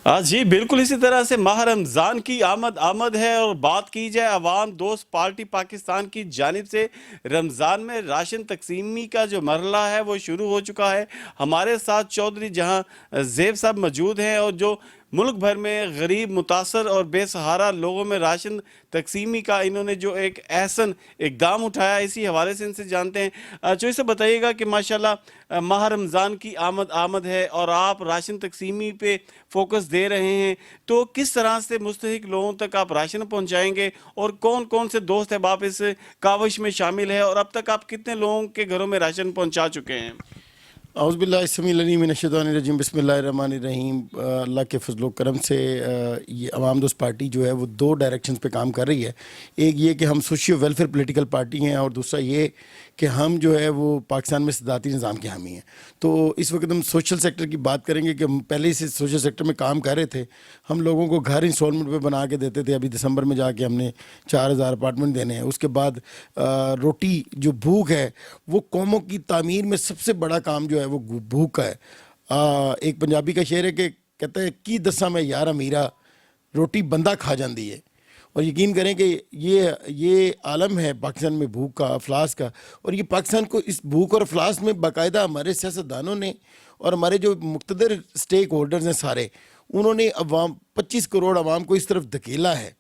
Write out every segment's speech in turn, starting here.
जी बिल्कुल इसी तरह से माह रमज़ान की आमद आमद है। और बात की जाए अवाम दोस्त पार्टी पाकिस्तान की जानिब से रमज़ान में राशन तकसीमी का जो मरहला है वो शुरू हो चुका है। हमारे साथ चौधरी जहां ज़ेब साहब मौजूद हैं और जो मुल्क भर में गरीब मुतासर और बेसहारा लोगों में राशन तकसीमी का इन्होंने जो एक अहसन इकदाम उठाया, इसी हवाले से इनसे जानते हैं। जो इसे बताइएगा कि माशाल्लाह माह रमज़ान की आमद आमद है और आप राशन तकसीमी पे फोकस दे रहे हैं, तो किस तरह से मुस्तहिक लोगों तक आप राशन पहुंचाएंगे और कौन कौन से दोस्त अहबाब इस काविश में शामिल है और अब तक आप कितने लोगों के घरों में राशन पहुंचा चुके हैं? औज़ुबिल्लाहिस्समीउल अलीम बिस्मिल्लाहिर्रहमानिर्रहीम। अल्लाह के फजल करम से ये अवाम दोस्त पार्टी जो है वो दो डायरेक्शंस पे काम कर रही है। एक ये कि हम सोशियो वेलफेयर पॉलिटिकल पार्टी हैं, और दूसरा ये कि हम जो है वो पाकिस्तान में सदाती निज़ाम के हामी हैं। तो इस वक्त हम सोशल सेक्टर की बात करेंगे कि हम पहले ही से सोशल सेक्टर में काम कर रहे थे। हम लोगों को घर इंस्टॉलमेंट पे बना के देते थे। अभी दिसंबर में जाके हमने 4000 अपार्टमेंट देने हैं। उसके बाद रोटी जो भूख है वो कौमों की तामीर में सबसे बड़ा काम जो है वो भूख का है। एक पंजाबी का शेर है कि कहता है कि दसा मैं यार अमीरा रोटी बंदा खा जाती है। और यकीन करें कि ये आलम है पाकिस्तान में भूख का, अफलास का। और ये पाकिस्तान को इस भूख और अफलास में बाकायदा हमारे सियासतदानों ने और हमारे जो मुक़्तदर स्टेक होल्डर्स हैं सारे, उन्होंने अवाम 25 करोड़ अवाम को इस तरफ धकेला है।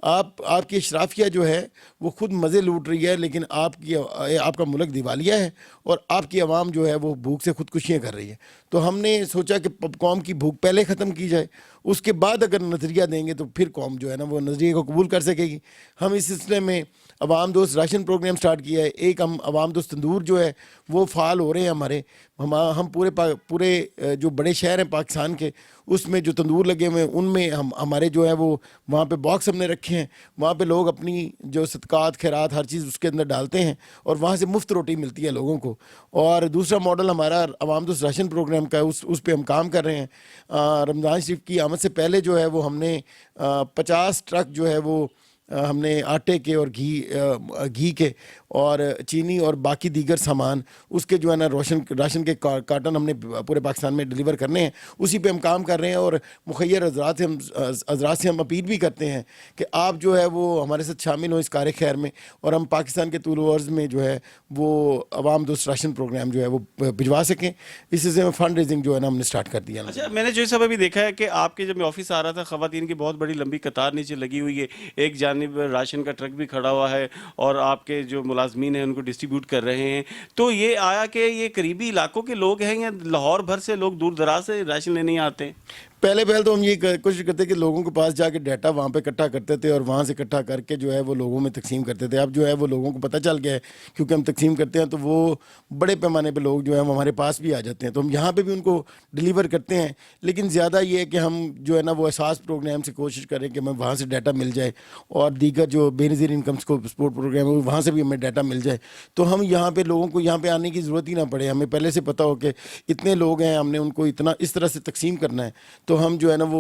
आपकी अशराफिया जो है वो खुद मज़े लूट रही है, लेकिन आपका मुल्क दिवालिया है और आपकी आवाम जो है वो भूख से खुदकुशियाँ कर रही है। तो हमने सोचा कि कौम की भूख पहले ख़त्म की जाए, उसके बाद अगर नज़रिया देंगे तो फिर कौम जो है ना वो नज़रिए को कबूल कर सकेगी। हम इस सिलसिले में अवाम दोस्त राशन प्रोग्राम स्टार्ट किया है। एक हम अवाम दोस्त तंदूर जो है वो फ़ाल हो रहे हैं हमारे। हम पूरे जो बड़े शहर हैं पाकिस्तान के, उसमें जो तंदूर लगे हुए हैं उनमें हम हमारे जो है वो वहाँ पे बॉक्स हमने रखे हैं। वहाँ पे लोग अपनी जो सदकात खैरात हर चीज़ उसके अंदर डालते हैं और वहाँ से मुफ्त रोटी मिलती है लोगों को। और दूसरा मॉडल हमारा अवाम दोस्त राशन प्रोग्राम का है, उस पे हम काम कर रहे हैं। रमज़ान शरीफ की आमद से पहले जो है वो हमने 50 ट्रक जो है वो हमने आटे के और घी के और चीनी और बाकी दीगर सामान उसके जो है ना राशन के कार्टन हमने पूरे पाकिस्तान में डिलीवर करने हैं। उसी पे हम काम कर रहे हैं और मुखैर हज़रात से हम अपील भी करते हैं कि आप जो है वो हमारे साथ शामिल हों इस कार खैर में, और हम पाकिस्तान के तूल अर्ज़ में जो है वो अवाम दोस्त राशन प्रोग्राम जो है वो भिजवा सकें। इस सिलसिले में फ़ंड रेजिंग जो है ना हमने स्टार्ट कर दिया। अच्छा, मैंने जो सब अभी देखा है कि आपके जब मैं ऑफिस आ रहा था, ख़वातीन की बहुत बड़ी लंबी कतार नीचे लगी हुई है। एक जानिब राशन का ट्रक भी खड़ा हुआ है और आपके जो मुलाजमीन हैं उनको डिस्ट्रीब्यूट कर रहे हैं। तो ये आया कि ये करीबी इलाकों के लोग हैं या लाहौर भर से लोग दूर दराज से राशन लेने आते हैं? पहले तो हम ये कोशिश करते कि लोगों के पास जाके डाटा वहाँ पे इकट्ठा करते थे और वहाँ से इकट्ठा करके जो है वो लोगों में तकसीम करते थे। अब जो है वो लोगों को पता चल गया है, क्योंकि हम तकसीम करते हैं तो वो बड़े पैमाने पे लोग जो है वो हमारे पास भी आ जाते हैं, तो हम यहाँ पे भी उनको डिलीवर करते हैं। लेकिन ज़्यादा ये है कि हम जो है ना वो एहसास प्रोग्राम से कोशिश करें कि हमें वहाँ से डाटा मिल जाए और दीगर जो बेनज़ीर इनकम्स को सपोर्ट प्रोग्राम है वहाँ से भी हमें डाटा मिल जाए, तो हम यहाँ पर लोगों को यहाँ पर आने की ज़रूरत ही ना पड़े। हमें पहले से पता हो कि इतने लोग हैं, हमने उनको इतना इस तरह से तकसीम करना है। तो हम जो है ना वो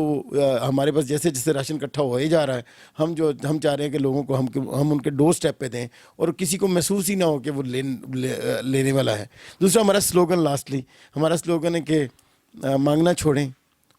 हमारे पास जैसे जैसे राशन इकट्ठा हो ही जा रहा है, हम चाह रहे हैं कि लोगों को हम उनके डोर स्टेप पे दें और किसी को महसूस ही ना हो कि वो लेने वाला है। दूसरा हमारा स्लोगन, लास्टली हमारा स्लोगन है कि मांगना छोड़ें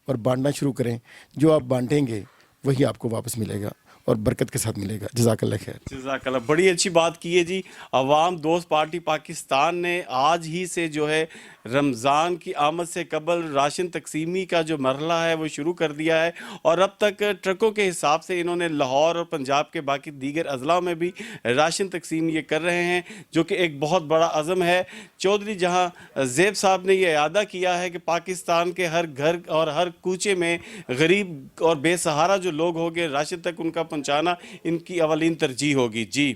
और बांटना शुरू करें। जो आप बांटेंगे वही आपको वापस मिलेगा और बरकत के साथ मिलेगा। जज़ाकल्लाह खैर। जज़ाकल्लाह, बड़ी अच्छी बात की है जी। अवाम दोस्त पार्टी पाकिस्तान ने आज ही से जो है रमज़ान की आमद से कबल राशन तकसीमी का जो मरहला है वो शुरू कर दिया है और अब तक ट्रकों के हिसाब से इन्होंने लाहौर और पंजाब के बाकी दीगर अजला में भी राशन तकसीम ये कर रहे हैं, जो कि एक बहुत बड़ा अज़म है। चौधरी जहां ज़ेब साहब ने यह अदा किया है कि पाकिस्तान के हर घर और हर कूचे में गरीब और बेसहारा जो लोग होंगे राशन तक उनका पहुँचाना इनकी अवलीन तरजीह होगी। जी।